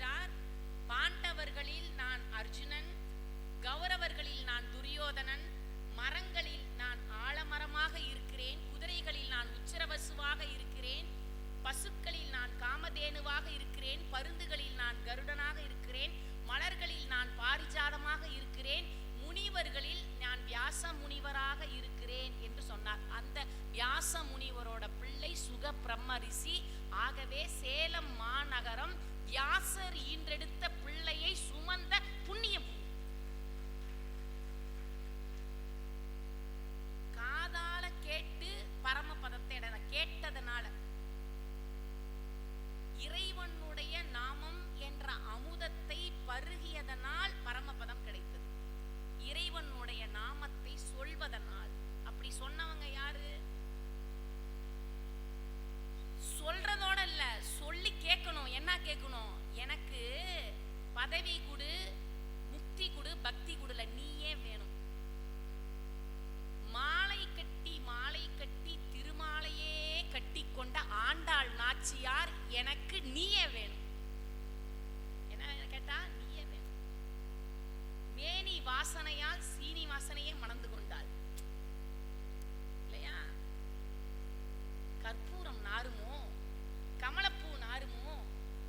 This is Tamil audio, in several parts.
சொல்கிறார், பாண்டவர்களில் நான் அர்ஜுனன், கௌரவர்களில் நான் துரியோதனன், மரங்களில் நான் ஆலமரமாக இருக்கிறேன், குதிரைகளில் நான் உச்சரவசுவாக இருக்கிறேன், பசுக்களில் நான் காமதேனுவாக இருக்கிறேன், பருந்துகளில் நான் கருடனாக இருக்கிறேன், மலர்களில் நான் பாரிஜாதமாக இருக்கிறேன், முனிவர்களில் நான் வியாச முனிவராக இருக்கிறேன் என்று சொன்னார். அந்த வியாச முனிவரோட பிள்ளை சுக பிரம்ம ரிஷி. ஆகவே சேலம் மாநகரம் வியாசர் ஈன்றெடுத்த பிள்ளையை சுமந்த புண்ணிய பூமி. காதால கேட்டு பரமபதத்தை கேட்டதனால, இறைவனுடைய நாமம் என்ற அமுதத்தை பருகியதனால் பரமபதம் கிடைத்தது. இறைவனுடைய நாமத்தை சொல்வதனால். அப்படி சொன்னவங்க யாரு? சொல்றதோட இல்ல, சொல்லி கேட்கணும். என்ன கேட்கணும்? எனக்கு பதவி கொடு, முக்தி கொடு, பக்தி கொடுல, நீயே வேணும். மாலை கட்டி திருமாலையே கட்டி கொண்ட ஆண்டாள் நாச்சியார் எனக்கு நீயே வேணும். என்ன கேட்டா? நீயே வேணும். மேனி வாசனையால் சீனிவாசனையே மணந்து கொண்டாள் இல்லையா? கற்பூரம் நாருமோ, கமலப்பூ நாருமோ,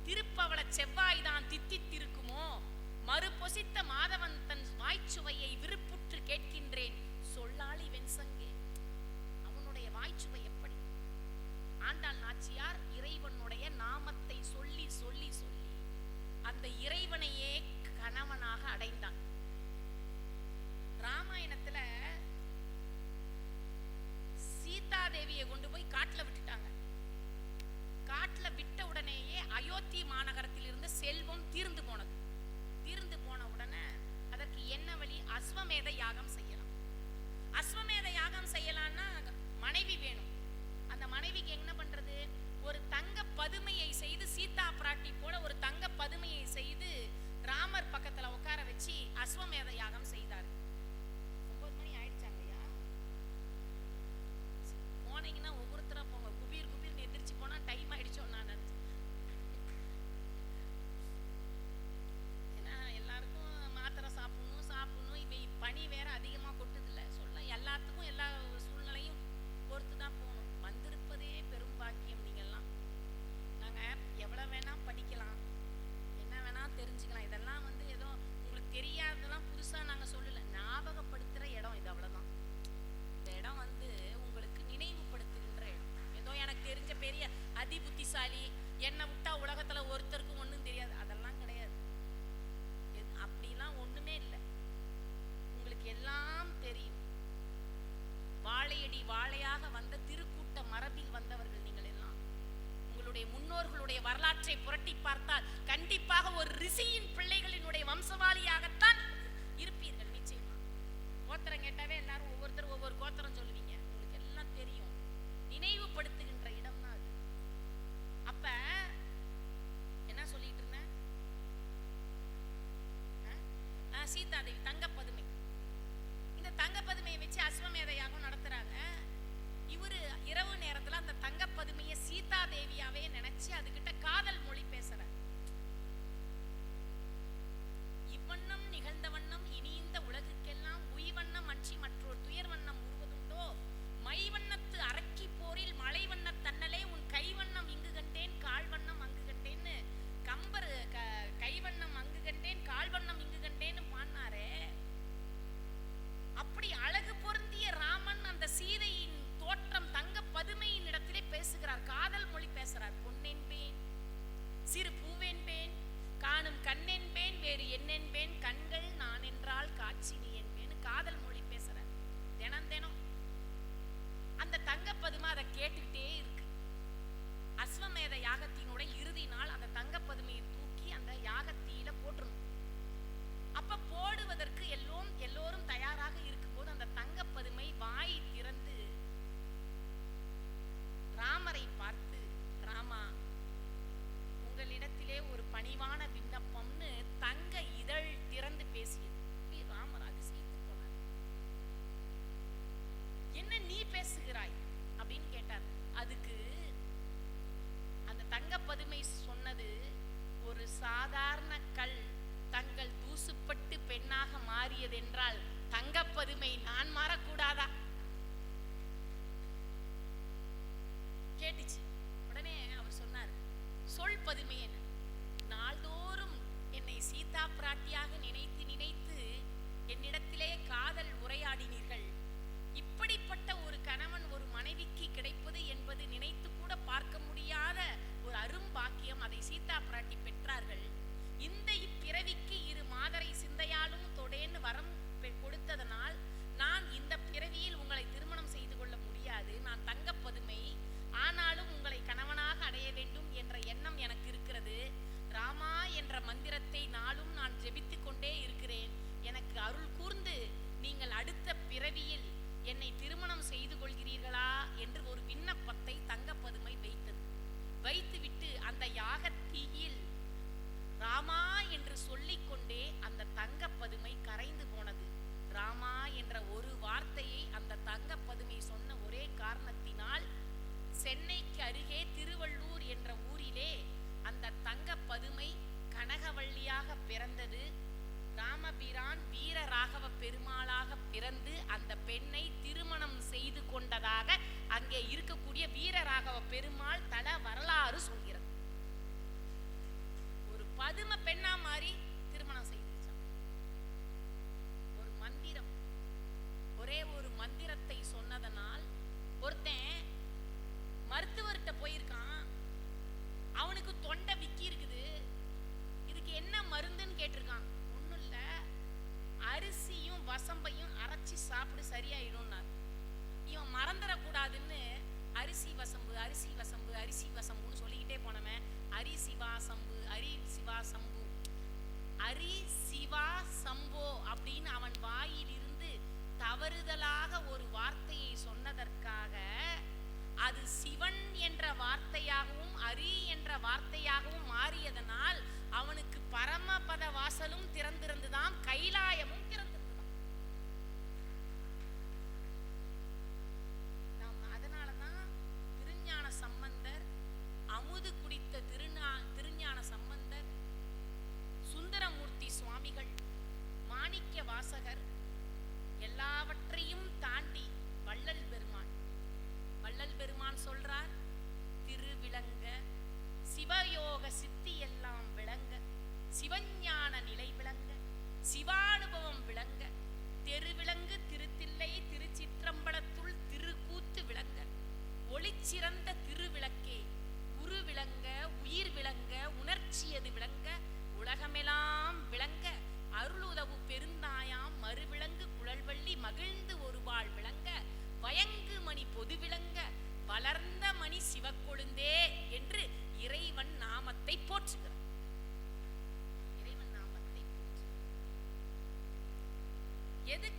திருப்பவள செவ்வாய்தான் தித்தித்திருக்குமோ, மறுபொசித்த மாதவன் தன் வாய்ச்சுவையை விருப்புற்று கேட்கின்றேன், சொல்லாளி வெண்சங்கே. அவனுடைய வாய்ச்சுவை எப்படி? ஆண்டாள் நாச்சியார் இறைவனுடைய நாமத்தை சொல்லி சொல்லி சொல்லி அந்த இறைவனையே கணவனாக அடைந்தான். ராமாயணத்துல சீதா தேவியை கொண்டு போய் காட்டுல விட்டுட்டாங்க. காட்டுல விட்ட உடனேயே அயோத்தி மாநகரத்தில் இருந்த செல்வம் தீர்ந்து போனது. தீர்ந்து போன உடனே அதற்கு என்ன வழி? அஸ்வமேத யாகம் செய்யலாம். அஸ்வமேத யாகம் செய்யலாம்னா மனைவி வேணும். அந்த மனைவிக்கு என்ன பண்றது? ஒரு தங்க பதுமையை செய்து, சீதா பிராட்டி போல ஒரு தங்க பதுமையை செய்து ராமர் பக்கத்துல உட்கார வச்சு அஸ்வமேத யாகம் செய்தார். 9 மணி ஆயிடுச்சாங்கய்யா. போனீங்கன்னா ஒவ்வொருத்தரா போங்க. குபீர் குபீர்னு எதிர்ச்சி போனா டைம் ஆயிடுச்சோன்னு நான் நினைச்சேன். ஏன்னா எல்லாருக்கும் மாத்திரை சாப்பிடணும். இவை பனி வேற அதிகமா கொட்டுது இல்ல. சொல்ல எல்லாத்துக்கும் எல்லா சூழ்நிலையும் பொறுத்துதான் போகணும். வந்திருப்பதே பெரும் பாக்கியம். நீங்கெல்லாம் நாங்க எவ்வளவு வேணா படிக்கலாம், என்ன வேணா தெரிஞ்சுக்கலாம். இதெல்லாம் ஏதோ உங்களுக்கு தெரியாததெல்லாம் புதுசா நாங்க சொல்லல, ஞாபகப்படுத்துற இடம் இது. அவ்வளவுதான். இந்த இடம் உங்களுக்கு நினைவுபடுத்துகின்ற இடம். ஏதோ எனக்கு தெரிஞ்ச பெரிய அதி புத்திசாலி, என்னை விட்டா உலகத்துல ஒருத்தருக்கும் ஒண்ணும் தெரியாது, அதெல்லாம் கிடையாது. அப்படிலாம் ஒண்ணுமே இல்லை. உங்களுக்கு எல்லாம் தெரியும். வாழையடி வாழையாக வந்த திருக்கூட்ட மரபில் வந்தவர்கள் நீங்கள் எல்லாம். உங்களுடைய முன்னோர்களுடைய வரலாற்றை புரட்டி பார்த்தால் கண்டிப்பாக ஒரு ரிஷியின் பிள்ளைகளினுடைய வம்சவாளியாகத்தான் இருப்பீர்கள். நிச்சயமா. கோத்திரம் கேட்டாவே எல்லாரும் ஒவ்வொருத்தரும் ஒவ்வொரு கோத்திரம் சொல்லுவீங்க. உங்களுக்கு எல்லாம் தெரியும். நினைவுபடுத்துகின்ற இடம் தான் அது. அப்ப என்ன சொல்லிட்டு இருந்தேன்? சீதாதேவி தங்கப்பதுமை. இந்த தங்கப்பதுமையை வச்சு அஸ்வமேத யாகம் நடத்துறாங்க. இவரு இரவு நேரத்துல அந்த தங்கப்பதுமையை சீதா தேவியாவே நினைச்சு அதுகிட்ட காதல் மொழி பேசுறார். இவ்வண்ணம் நிகழ்ந்த வண்ணம் இனி இந்த உலகுக்கெல்லாம் உய்வண்ணம் அன்றி மற்றொரு துயர் வண்ணம் உருவதுண்டோ, மைவண்ணத்து அரக்கி போரில் மலை வண்ண தன்னலே உன் கைவண்ணம் இங்கு கண்டேன், கால்வண்ணம் அங்கு கண்டேன்னு கம்பர் கைவண்ணம் அங்கு கண்டேன், கால்வண்ணம் இங்கு கண்டேன்னு பாடினாரே. சாதாரண கல் தங்கள் தூசுப்பட்டு பெண்ணாக மாறியதென்றால் தங்கப்பதுமை நான் மாறக்கூடாதா? கேட்டுச்சு. உடனே அவர் சொன்னார், சொல் பதுமை என்ன, நாள்தோறும் என்னை சீதா பிராட்டியாக நினைத்து நினைத்து என்னிடத்திலே காதல் உரையாடினீர்கள். இப்படிப்பட்ட ஒரு கணவன் ஒரு மனைவிக்கு கிடைப்பது என்பது நினைத்து கூட பார்க்க முடியாத ஒரு அரும்பாக்கியம். அதை சீதா பிராட்டி பெற்றார்கள். இந்த இப்பிறவிக்கு இரு மாதரை சிந்தையாலும் தொடேன்னு வரம் கொடுத்ததனால் நான் இந்த பிறவியில் உங்களை திருமணம் செய்து கொள்ள முடியாது. நான் தங்கப்பதுமை, ஆனாலும் உங்களை கணவனாக அடைய வேண்டும் என்ற எண்ணம் எனக்கு இருக்கிறது. ராமா என்ற மந்திரத்தை நாளும் நான் ஜெபித்துக் கொண்டே இருக்கிறேன். எனக்கு அருள் கூர்ந்து நீங்கள் அடுத்த பிறவியில் என்னை திருமணம் செய்து கொள்கிறீர்களா என்று ஒரு விண்ணப்பத்தை தங்கப்பதுமை வைத்தது. வைத்துவிட்டு அந்த யாகத்தீயில் ராமா என்று சொல்லிக்கொண்டே அந்த தங்கப்பதுமை கரைந்து போனது. ராமா என்ற ஒரு வார்த்தையை அந்த தங்கப்பதுமை சொன்ன ஒரே காரணத்தினால் சென்னைக்கு அருகே திருவள்ளூர் என்ற ஊரிலே அந்த தங்கப்பதுமை கனகவள்ளியாக பிறந்தது. ராமபிரான் வீரராகவ பெருமாளாக பிறந்து அந்த பெண்ணை திருமணம் செய்து கொண்டதாக அங்கே இருக்கக்கூடிய வீரராகவ பெருமாள் தல வரலாறு சொல்கிறது. ஒரு பதும பெண்ணா மாறி திருமணம் செய்திருச்சான். ஒரு மந்திரம், ஒரே ஒரு மந்திரத்தை சொன்னதனால் ஒருத்தன் மருத்துவர்கிட்ட போயிருக்கான். அவனுக்கு தொண்டை விக்கி இருக்குது, இதுக்கு என்ன மருந்துன்னு கேட்டிருக்கான். ஒன்றும் இல்லை, அரிசியும் வசம்பையும் அரைச்சி சாப்பிடு சரியாயிடும்னார். இவன் மறந்துடக்கூடாதுன்னு அரிசி வசம்பு அரிசி வசம்பு அரிசி வசம்புன்னு சொல்லிக்கிட்டே போனவன் அரி சிவா சம்பு அரி சிவா சம்பு அரி சிவா சம்போ அப்படின்னு அவன் வாயிலிருந்து தவறுதலாக ஒரு வார்த்தையை சொன்னதற்காக அது சிவன் என்ற வார்த்தையாகவும் அரி என்ற வார்த்தையாகவும் மாறியதனால் அவனுக்கு பரமபத வாசலும் திறந்திருந்துதான், கைலாயமும் திறந்திருந்துதான். அதனாலதான் திருஞான சம்பந்தர், அமுது குடித்த திருஞான சம்பந்தர், சுந்தரமூர்த்தி சுவாமிகள், மாணிக்க வாசகர் எல்லாவற்றையும் தாண்டி வள்ளல் பெருமான் சொல்றார், திருவிளங்க சிவயோக சித்தி எல்லாம் விளங்க, சிவஞான நிலை விளங்க, சிவானுபவம் விளங்க, தெருவிளங்கு திருத்தில்லை திருச்சிற்றம்பலத்துள் திருக்கூத்து விளங்க, ஒளிச்சிறந்த திருவிளக்கே உரு விளங்க, உயிர் விளங்க, உணர்ச்சியது விளங்க, உலகமெல்லாம் விளங்க, அருளுதவு பெருந்தாயாம் மறுவிளங்கு குழல்வள்ளி மகிழ்ந்து ஒருவாள் விளங்க, வயங்கு மணி பொது விளங்க, வளர்ந்த மணி சிவக்கொழுந்தே என்று இறைவன் நாமத்தை போற்றுகிறார். இறைவன் நாமத்தை போற்று. எதுக்கு